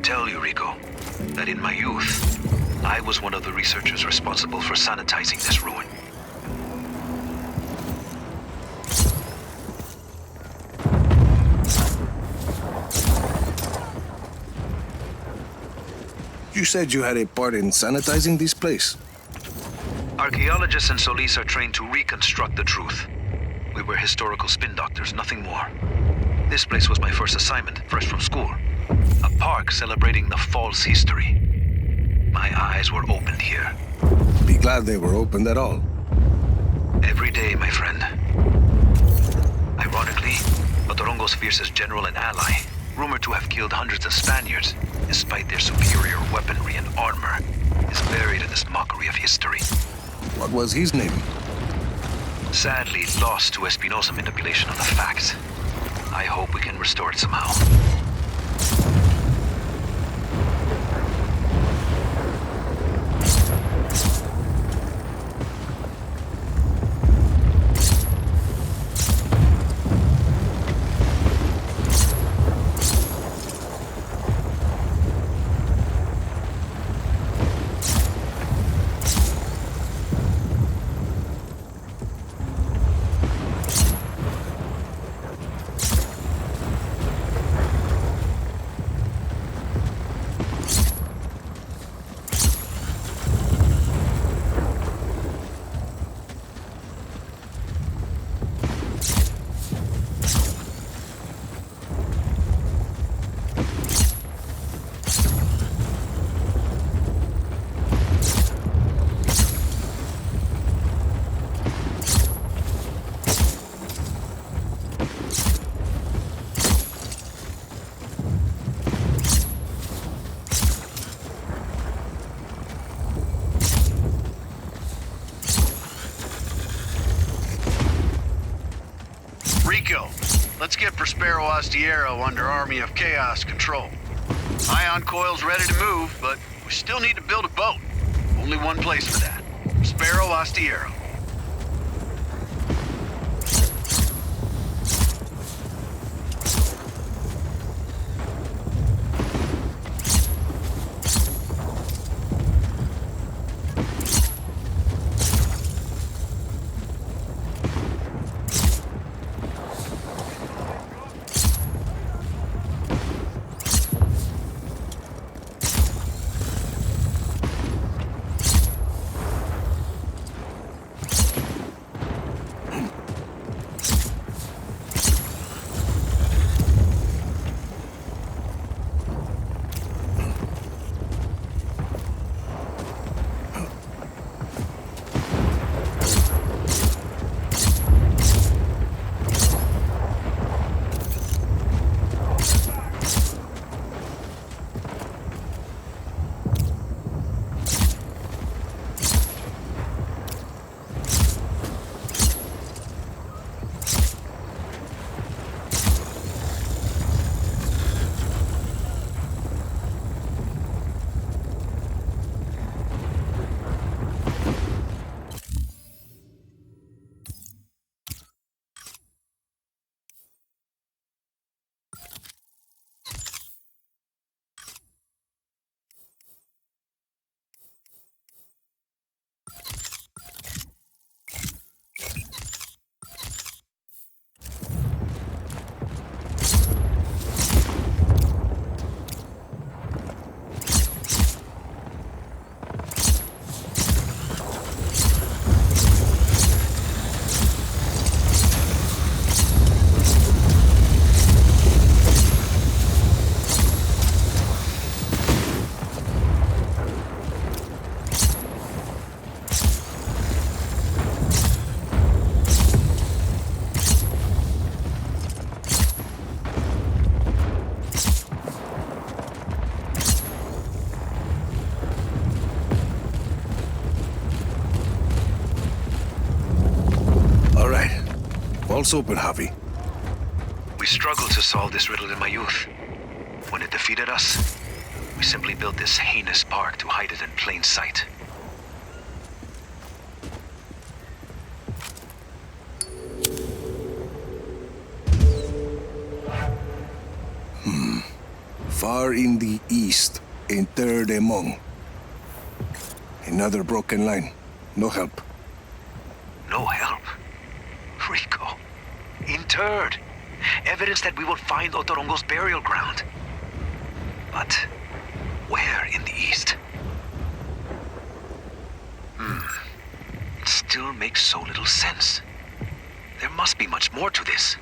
tell you, Rico, that in my youth, I was one of the researchers responsible for sanitizing this ruin. You said you had a part in sanitizing this place? Archaeologists in Solis are trained to reconstruct the truth. We were historical spin doctors, nothing more. This place was my first assignment, fresh from school. A park celebrating the false history. My eyes were opened here. Be glad they were opened at all. Every day, my friend. Ironically, Otorongo's fiercest general and ally, rumored to have killed hundreds of Spaniards, despite their superior weaponry and armor, is buried in this mockery of history. What was his name? Sadly lost to Espinosa manipulation of the facts. I hope we can restore it somehow. Rico, let's get Prospero Astiero under Army of Chaos control. Ion coil's ready to move, but we still need to build a boat. Only one place for that. Prospero Astiero. All's open, Javi. We struggled to solve this riddle in my youth. When it defeated us, we simply built this heinous park to hide it in plain sight. Far in the east, in Terre de Mont. Another broken line. No help. No help? Rico. Interred. Evidence that we will find Otorongo's burial ground. But where in the east? It still makes so little sense. There must be much more to this.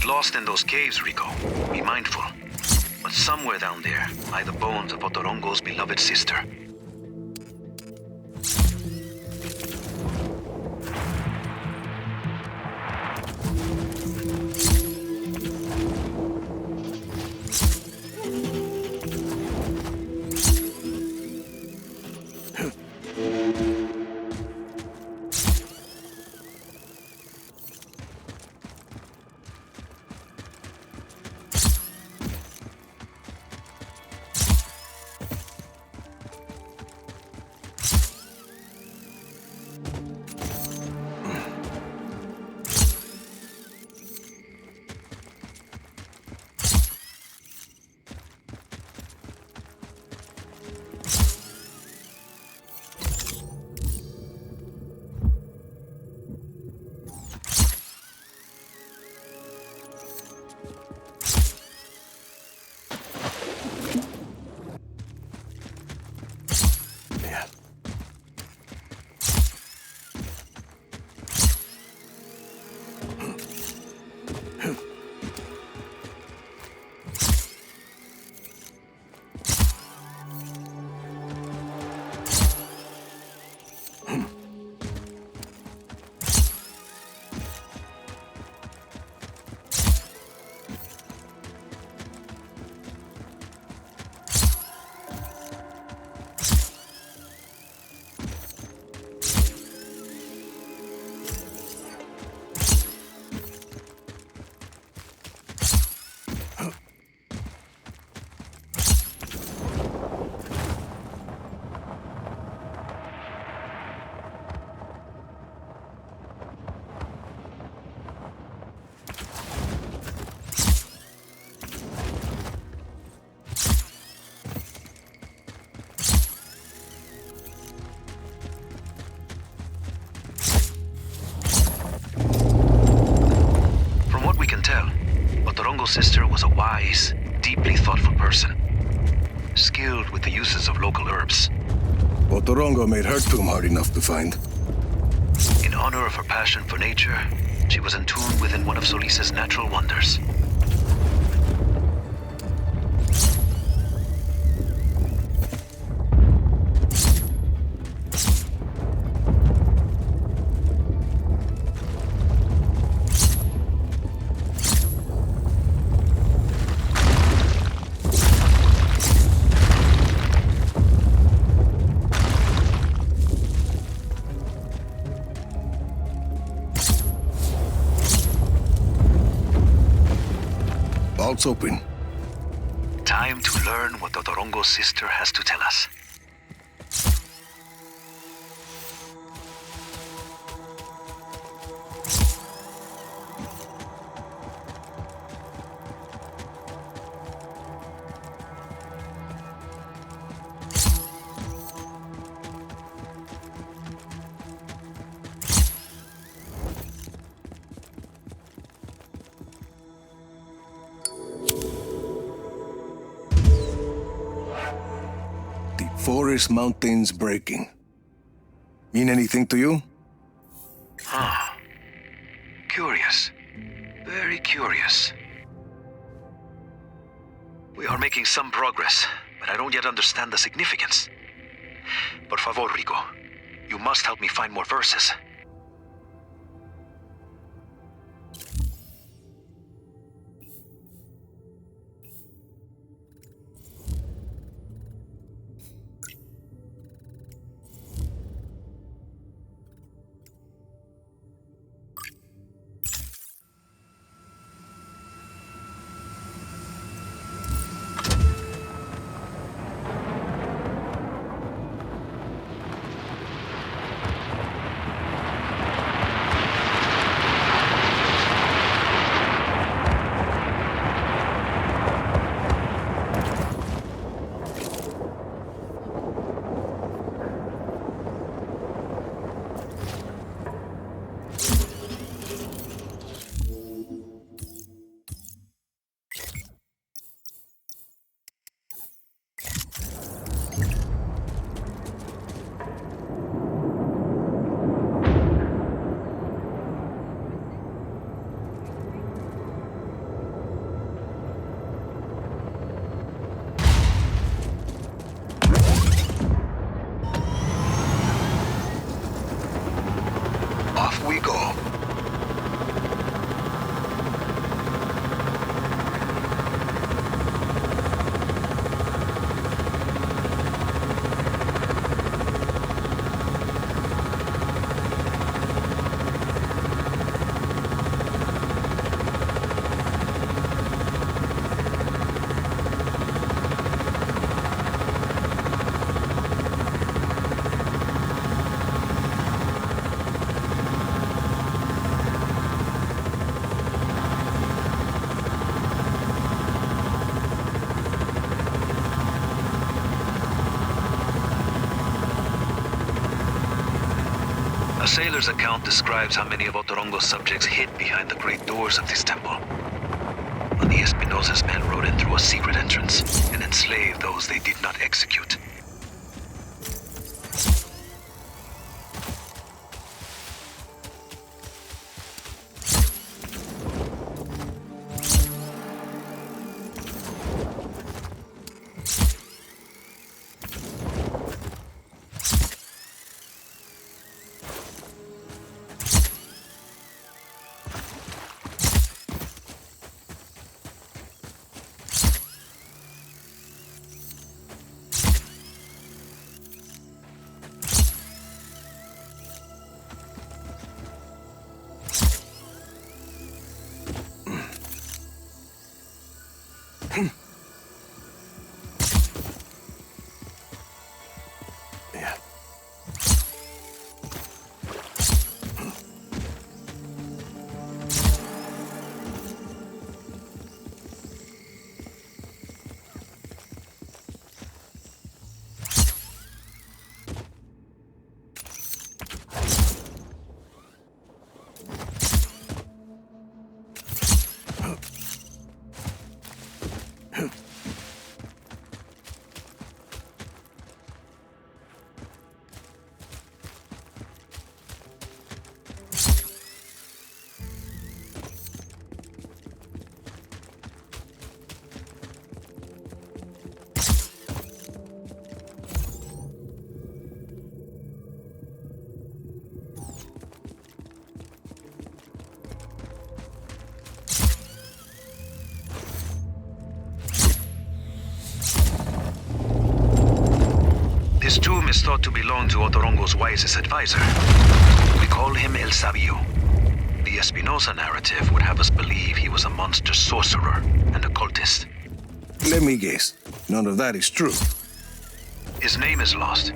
Lost in those caves, Rico. Be mindful. But somewhere down there lie the bones of Otorongo's beloved sister. Sister was a wise, deeply thoughtful person, skilled with the uses of local herbs. Otorongo made her tomb hard enough to find. In honor of her passion for nature, she was entombed within one of Solis's natural wonders. Vault's open. Time to learn what Otorongo's sister has to tell us. Forest mountains breaking. Mean anything to you? curious. Very curious. We are making some progress, but I don't yet understand the significance. Por favor, Rico. You must help me find more verses. A sailor's account describes how many of Otorongo's subjects hid behind the great doors of this temple. When the Espinosa's men rode in through a secret entrance and enslaved those they did not execute. Yeah. This tomb is thought to belong to Otorongo's wisest advisor. We call him El Sabio. The Espinosa narrative would have us believe he was a monster sorcerer and occultist. Let me guess. None of that is true. His name is lost,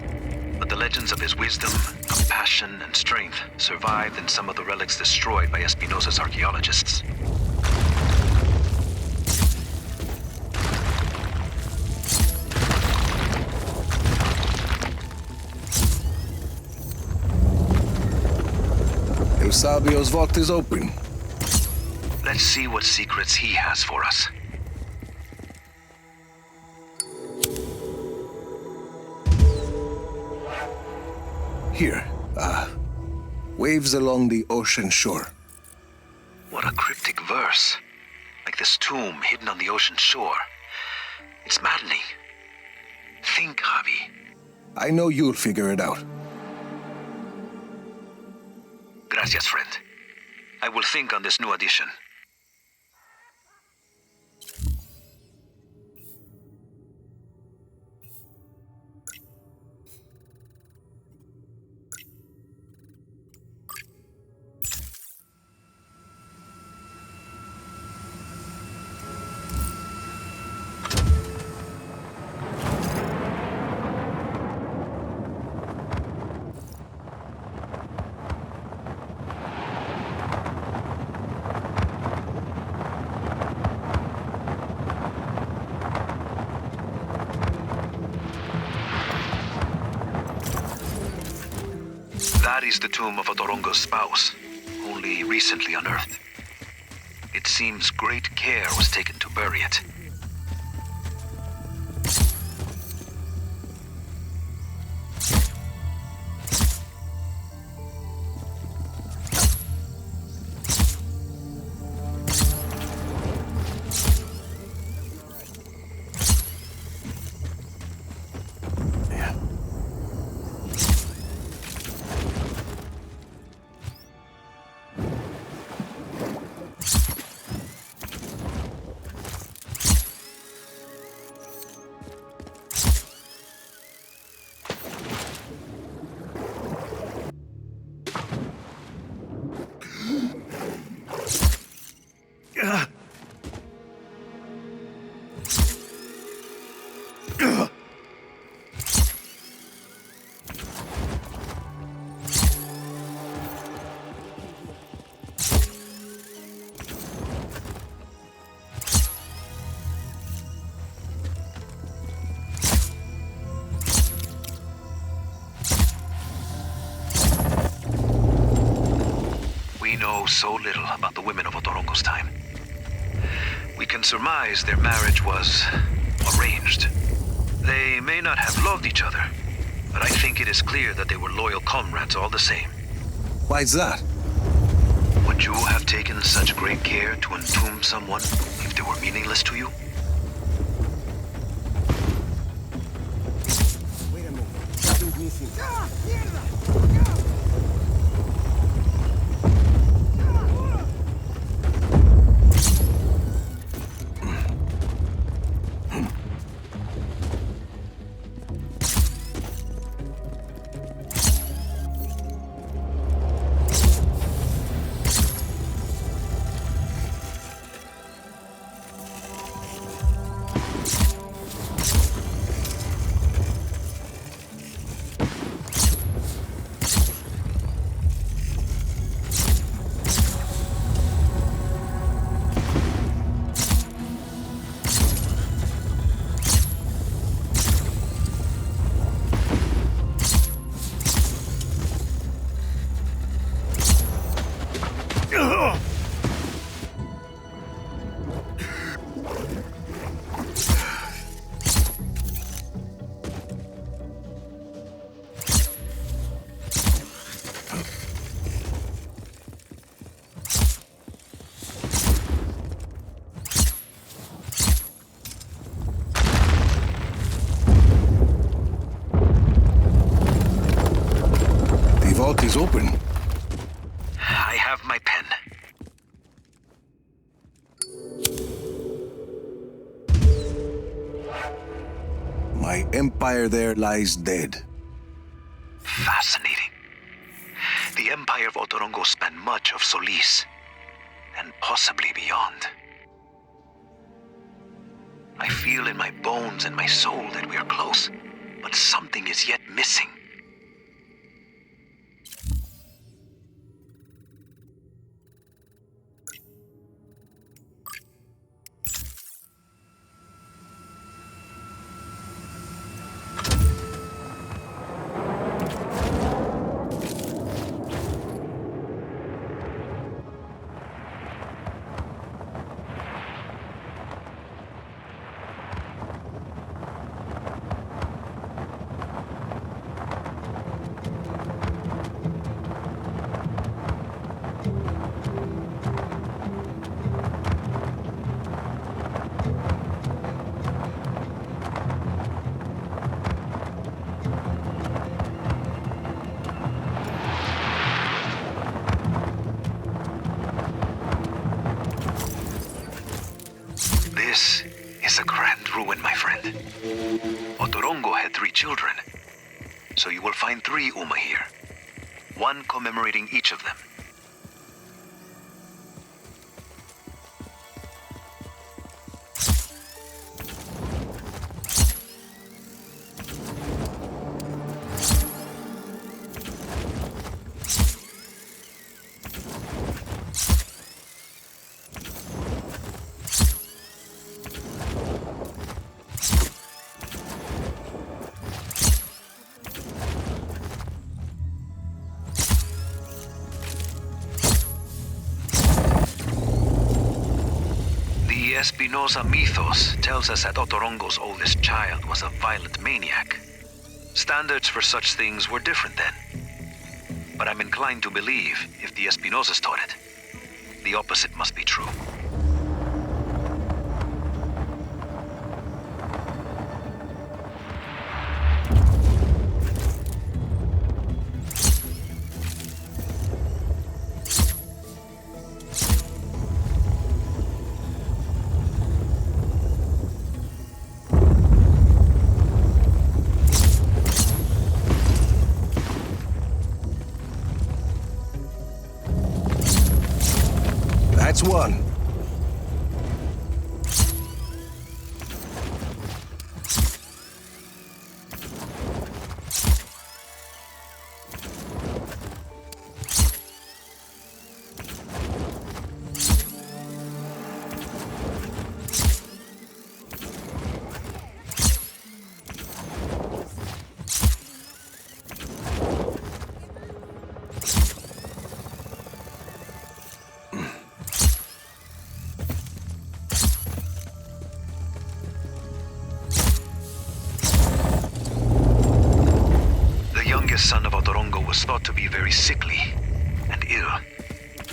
but the legends of his wisdom, compassion, and strength survived in some of the relics destroyed by Espinosa's archaeologists. El Sabio's vault is open. Let's see what secrets he has for us. Here, waves along the ocean shore. What a cryptic verse. Like this tomb hidden on the ocean shore. It's maddening. Think, Javi. I know you'll figure it out. Gracias, friend. I will think on this new addition. That is the tomb of Otorongo's spouse, only recently unearthed. It seems great care was taken to bury it. We know so little about the women of Otorongo's time. We can surmise their marriage was arranged. They may not have loved each other, but I think it is clear that they were loyal comrades all the same. Why's that? Would you have taken such great care to entomb someone if they were meaningless to you? Wait a minute. Something's missing. vault is open. I have my pen. My empire there lies dead. Fascinating. The empire of Otorongo spanned much of Solis, and possibly beyond. I feel in my bones and my soul that we are close, but something is yet missing. This is a grand ruin, my friend. Otorongo had 3 children, so you will find 3 Uma here, one commemorating each of them. The Espinosa mythos tells us that Otorongo's oldest child was a violent maniac. Standards for such things were different then. But I'm inclined to believe, if the Espinosas taught it, the opposite must be true. That's one. The son of Otorongo was thought to be very sickly and ill,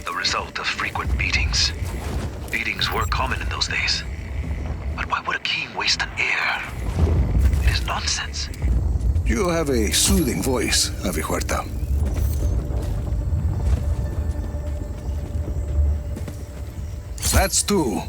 the result of frequent beatings. Beatings were common in those days. But why would a king waste an heir? It is nonsense. You have a soothing voice, Avihuerta. That's 2.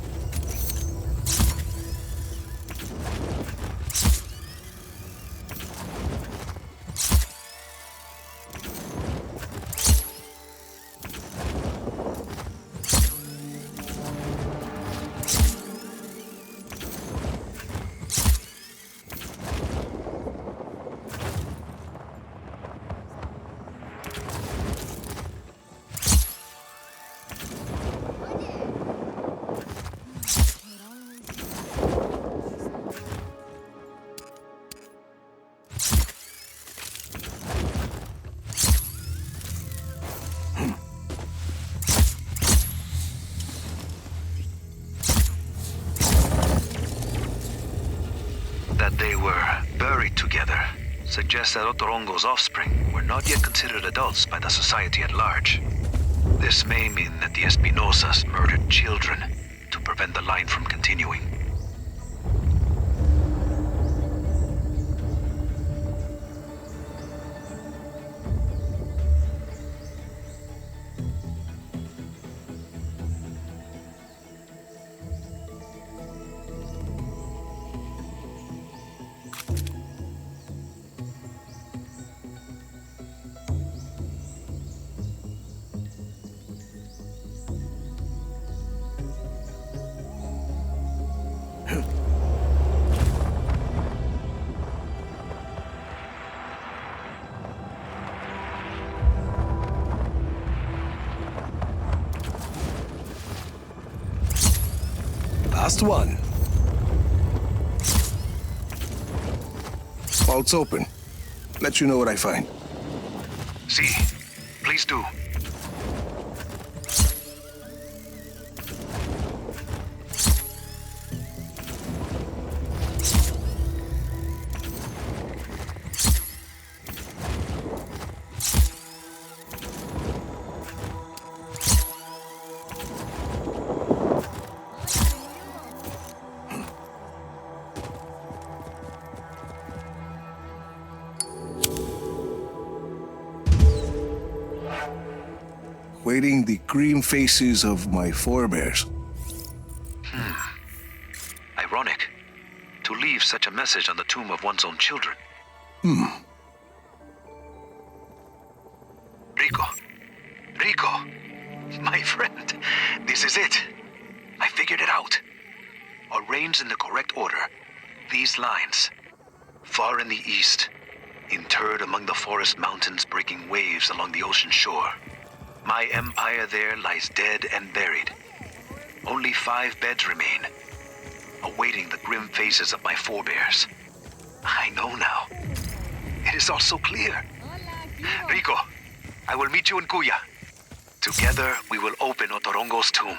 That they were buried together suggests that Otorongo's offspring were not yet considered adults by the society at large. This may mean that the Espinosas murdered children to prevent the line from continuing. Last one. Vault's open. Let you know what I find. See, please do. Waiting the grim faces of my forebears. ironic to leave such a message on the tomb of one's own children. Rico, my friend, this is it. I figured it out. Arranged in the correct order, these lines. Far in the east, interred among the forest mountains breaking waves along the ocean shore. My empire there lies dead and buried. Only 5 beds remain, awaiting the grim faces of my forebears. I know now. It is all so clear. Rico, I will meet you in Kuya. Together, we will open Otorongo's tomb.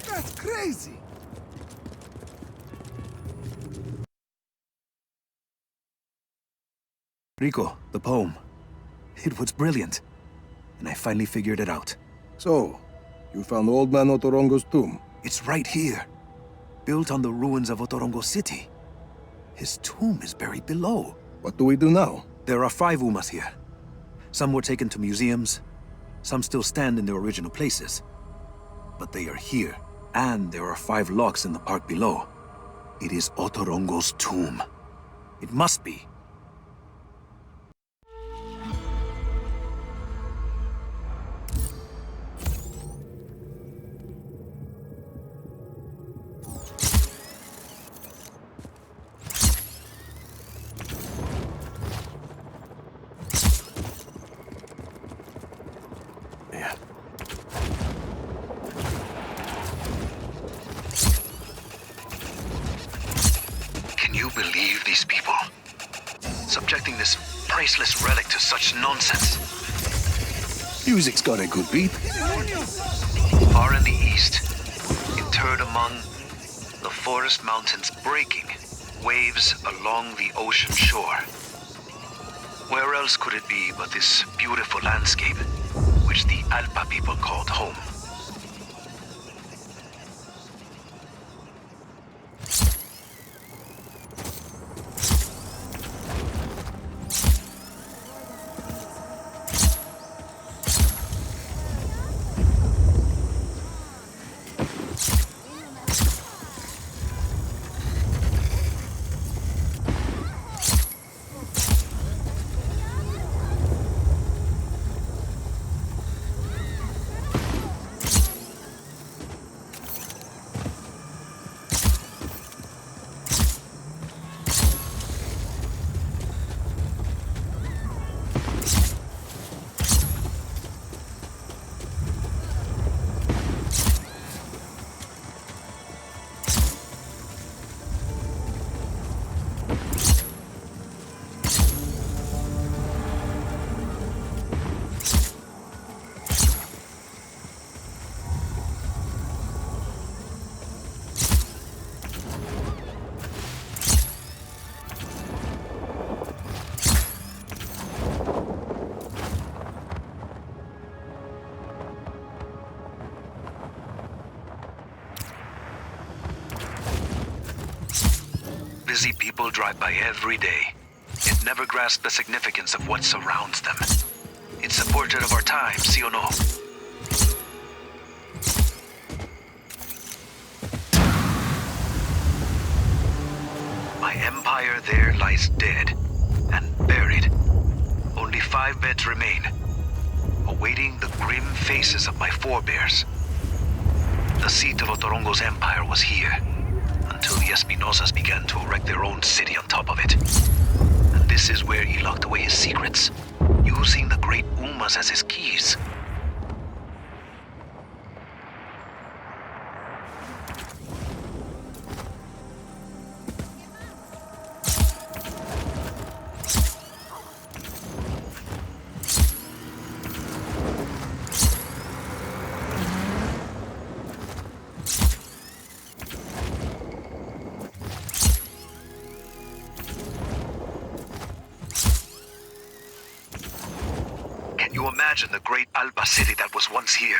That's crazy! Rico, the poem. It was brilliant. And I finally figured it out. So, you found Old Man Otorongo's tomb? It's right here. Built on the ruins of Otorongo City. His tomb is buried below. What do we do now? There are 5 Umas here. Some were taken to museums. Some still stand in their original places. But they are here. And there are 5 locks in the park below. It is Otorongo's tomb. It must be. Yeah. Can you believe these people? Subjecting this priceless relic to such nonsense. Music's got a good beat. Far in the east, interred among the forest mountains breaking waves along the ocean shore. Where else could it be but this beautiful landscape, which the Alpa people called home? Busy people drive by every day, yet never grasp the significance of what surrounds them. It's a portrait of our time, sí o no? My empire there lies dead and buried. Only 5 beds remain, awaiting the grim faces of my forebears. The seat of Otorongo's empire was here, until the Espinosas began to erect their own city on top of it. And this is where he locked away his secrets, using the great Umas as his keys. imagine the great Alba city that was once here.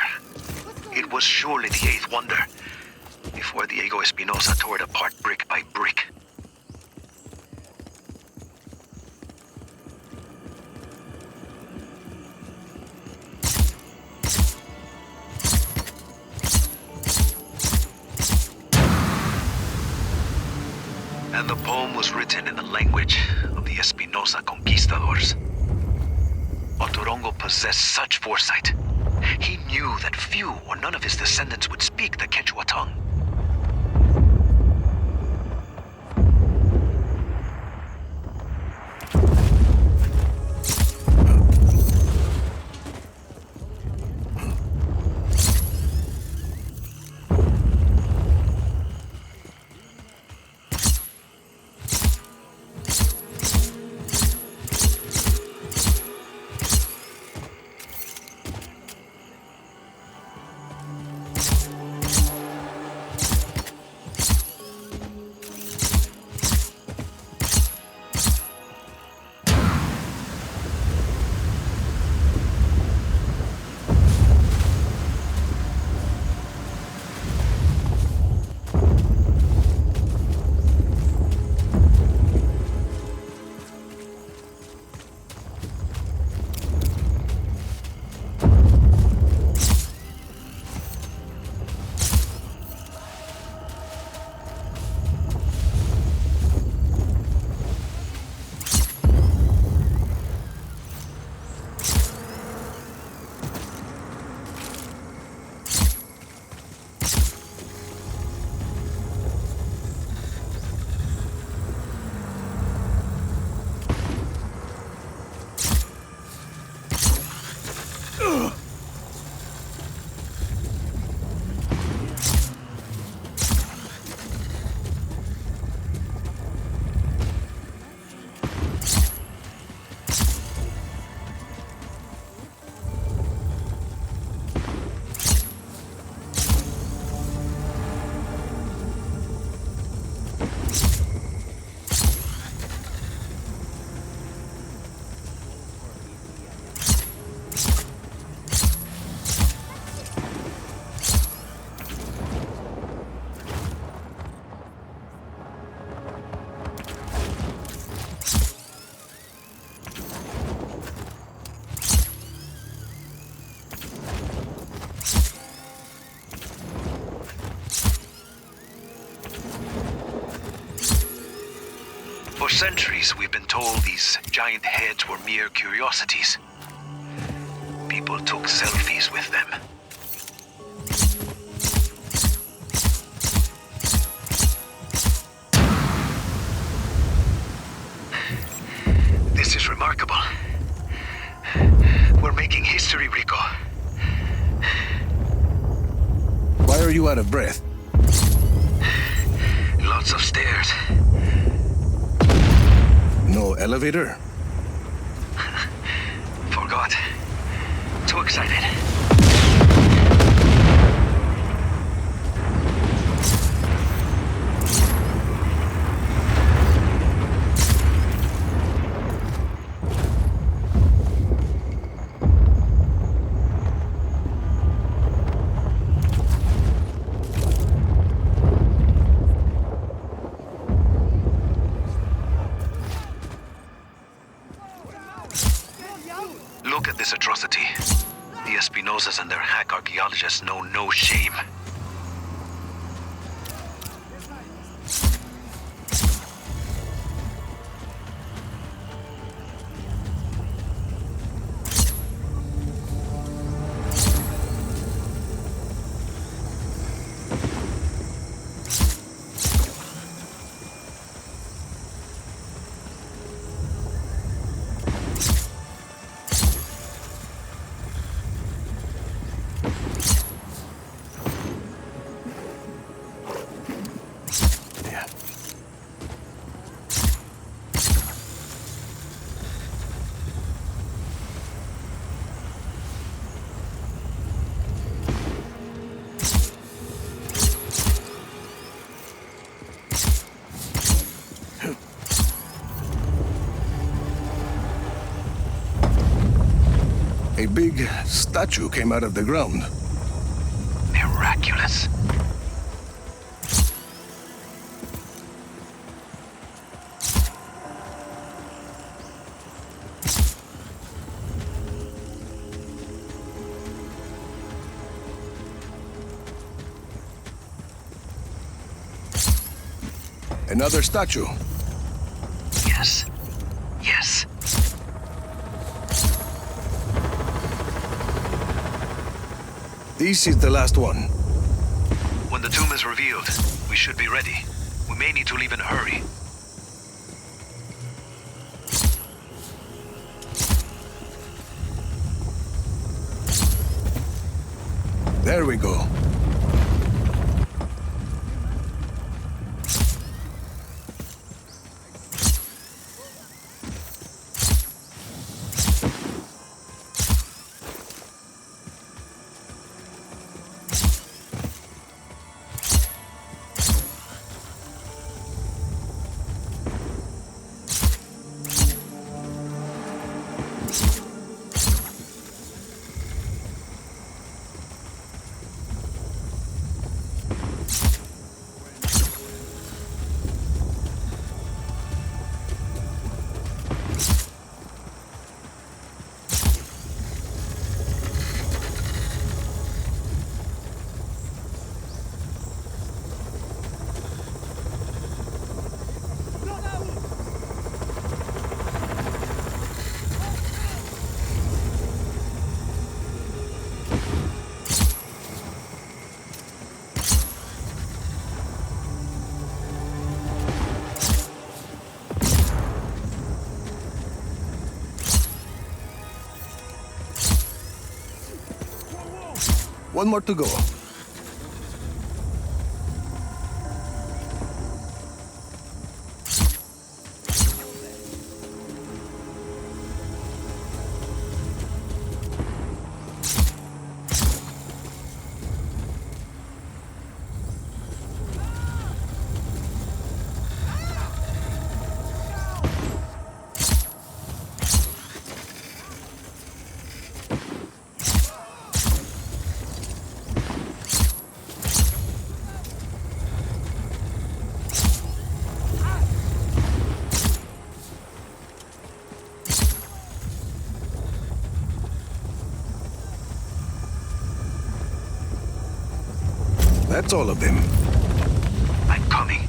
It was surely the eighth wonder, before Diego Espinosa tore it apart brick by brick. And the poem was written in the language of the Espinosa conquistadors. Otorongo possessed such foresight. He knew that few or none of his descendants would speak the Quechua tongue. For centuries, we've been told these giant heads were mere curiosities. People took selfies with them. This is remarkable. We're making history, Rico. Why are you out of breath? Lots of stairs. No elevator? Forgot. Too excited. Look at this atrocity. The Espinosas and their hack archaeologists know no shame. big statue came out of the ground. Miraculous. Another statue. Yes. Yes. This is the last one. When the tomb is revealed, we should be ready. We may need to leave in a hurry. There we go. One more to go. That's all of them. I'm coming.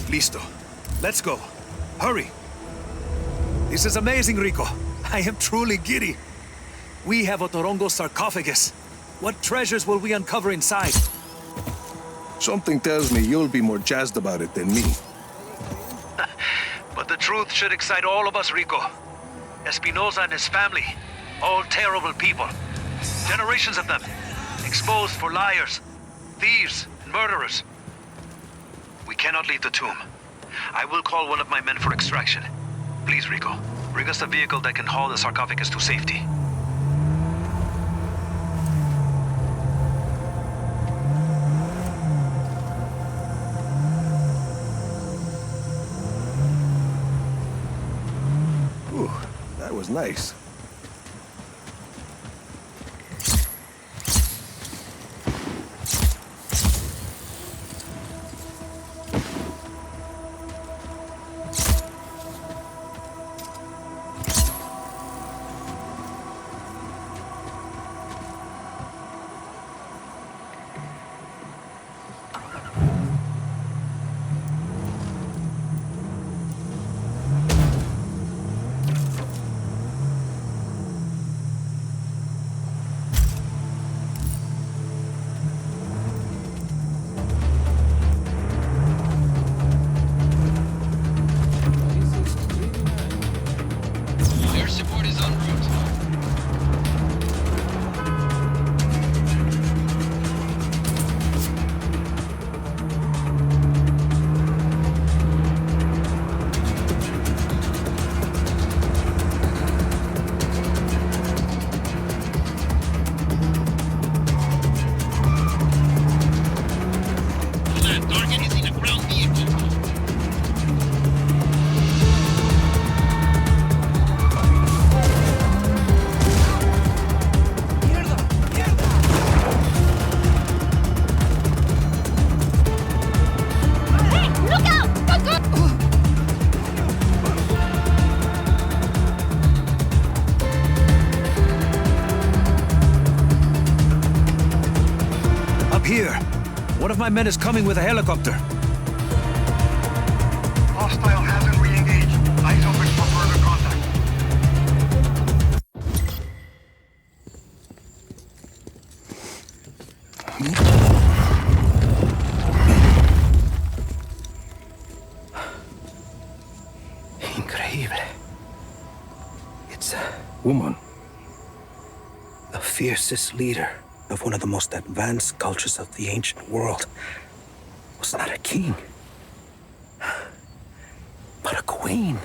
Listo. Let's go. Hurry. This is amazing, Rico. I am truly giddy. We have Otorongo's sarcophagus. What treasures will we uncover inside? Something tells me you'll be more jazzed about it than me. But the truth should excite all of us, Rico. Espinosa and his family, all terrible people. Generations of them, exposed for liars, thieves, and murderers. We cannot leave the tomb. I will call one of my men for extraction. Please, Rico, bring us a vehicle that can haul the sarcophagus to safety. Ooh, that was nice. my men is coming with a helicopter. Hostile hasn't re-engaged. Eyes open for further contact. Increíble. It's a Woman. the fiercest leader of one of the most advanced cultures of the ancient world was not a king, but a queen.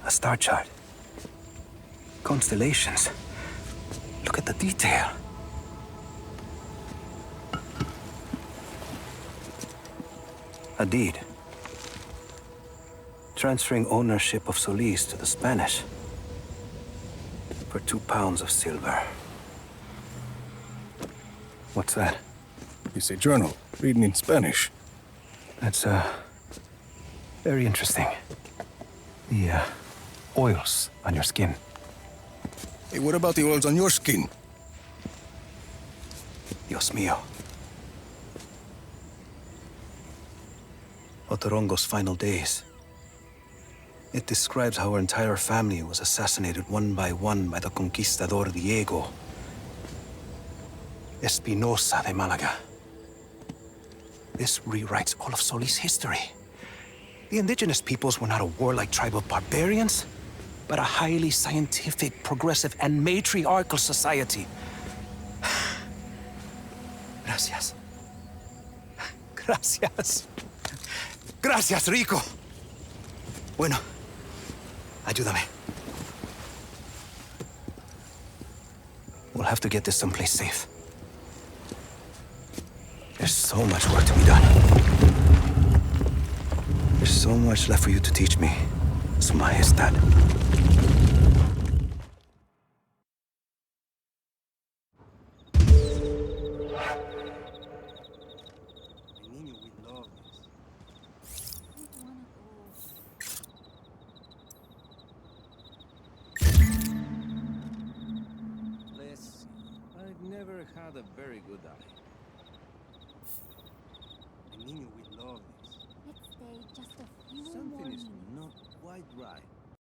A star chart. Constellations. Look at the detail. A deed. Transferring ownership of Solis to the Spanish for 2 pounds of silver. What's that? It's a journal, written in Spanish. That's, very interesting. The, oils on your skin. Hey, what about the oils on your skin? Dios mío. Otorongo's final days. It describes how her entire family was assassinated one by the conquistador Diego Espinosa de Malaga. This rewrites all of Solis' history. The indigenous peoples were not a warlike tribe of barbarians, but a highly scientific, progressive, and matriarchal society. Gracias. Gracias. Gracias, Rico. Bueno, ayúdame. We'll have to get this someplace safe. There's so much work to be done. There's so much left for you to teach me, Su Majestad. I've never had a very good eye. My niño will love this. Let's stay just a few more Something is minutes. not quite right.